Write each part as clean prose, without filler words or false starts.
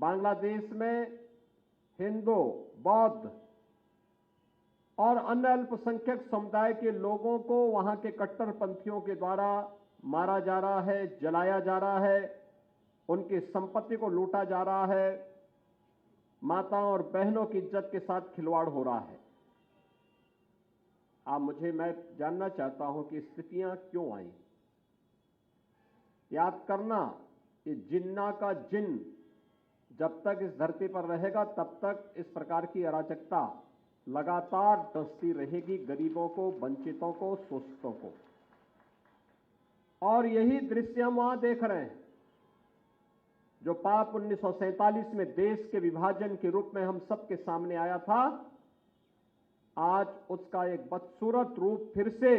बांग्लादेश में हिंदू, बौद्ध और अन्य अल्पसंख्यक समुदाय के लोगों को वहां के कट्टरपंथियों के द्वारा मारा जा रहा है, जलाया जा रहा है, उनकी संपत्ति को लूटा जा रहा है, माताओं और बहनों की इज्जत के साथ खिलवाड़ हो रहा है। मैं जानना चाहता हूं कि स्थितियां क्यों आई। याद करना, ये जिन्ना का जिन्न जब तक इस धरती पर रहेगा तब तक इस प्रकार की अराजकता लगातार डसती रहेगी, गरीबों को, वंचितों को, शोषितों को। और यही दृश्य हम वहां देख रहे हैं। जो पाप 1947 में देश के विभाजन के रूप में हम सबके सामने आया था, आज उसका एक बदसूरत रूप फिर से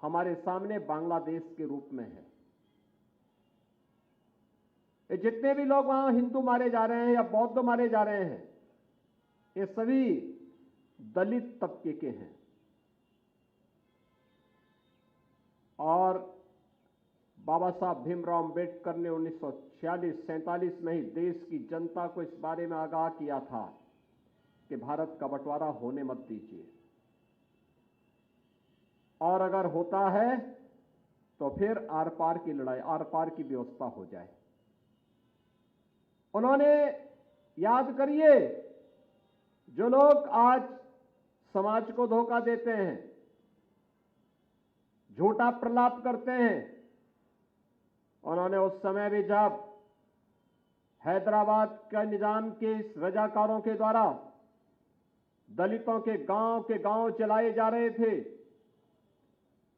हमारे सामने बांग्लादेश के रूप में है। ये जितने भी लोग वहां हिंदू मारे जा रहे हैं या बौद्ध मारे जा रहे हैं, ये सभी दलित तबके के हैं। और बाबा साहब भीमराव अंबेडकर ने 1946-47 में ही देश की जनता को इस बारे में आगाह किया था कि भारत का बंटवारा होने मत दीजिए, और अगर होता है तो फिर आर पार की लड़ाई, आर पार की व्यवस्था हो जाए। उन्होंने, याद करिए, जो लोग आज समाज को धोखा देते हैं, झूठा प्रलाप करते हैं, उन्होंने उस समय भी जब हैदराबाद के निजाम के रजाकारों के द्वारा दलितों के गांव चलाए जा रहे थे,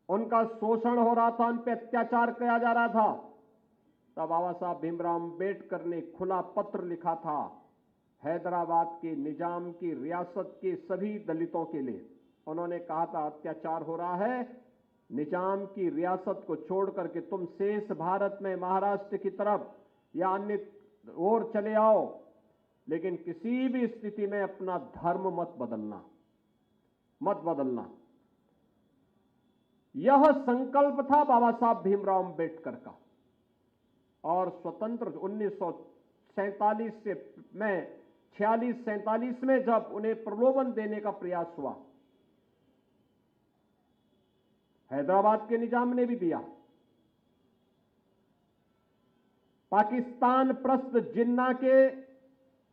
उनका शोषण हो रहा था, उन पर अत्याचार किया जा रहा था, तब बाबा साहब भीमराव अंबेडकर ने खुला पत्र लिखा था हैदराबाद के निजाम की रियासत के सभी दलितों के लिए। उन्होंने कहा था, अत्याचार हो रहा है, निजाम की रियासत को छोड़ करके तुम शेष भारत में महाराष्ट्र की तरफ या अन्य ओर चले आओ, लेकिन किसी भी स्थिति में अपना धर्म मत बदलना। यह संकल्प था बाबा साहब भीमराव अंबेडकर का। और स्वतंत्र 1947 में 46-47 में जब उन्हें प्रलोभन देने का प्रयास हुआ, हैदराबाद के निजाम ने भी दिया, पाकिस्तान प्रस्त जिन्ना के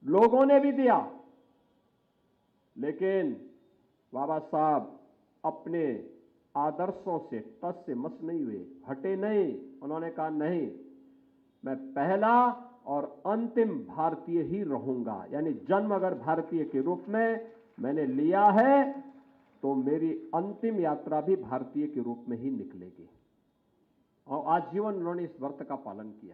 लोगों ने भी दिया, लेकिन बाबा साहब अपने आदर्शों से टस से मस नहीं हुए, हटे नहीं। उन्होंने कहा, नहीं, मैं पहला और अंतिम भारतीय ही रहूंगा। यानी जन्म अगर भारतीय के रूप में मैंने लिया है तो मेरी अंतिम यात्रा भी भारतीय के रूप में ही निकलेगी। और आजीवन उन्होंने इस व्रत का पालन किया।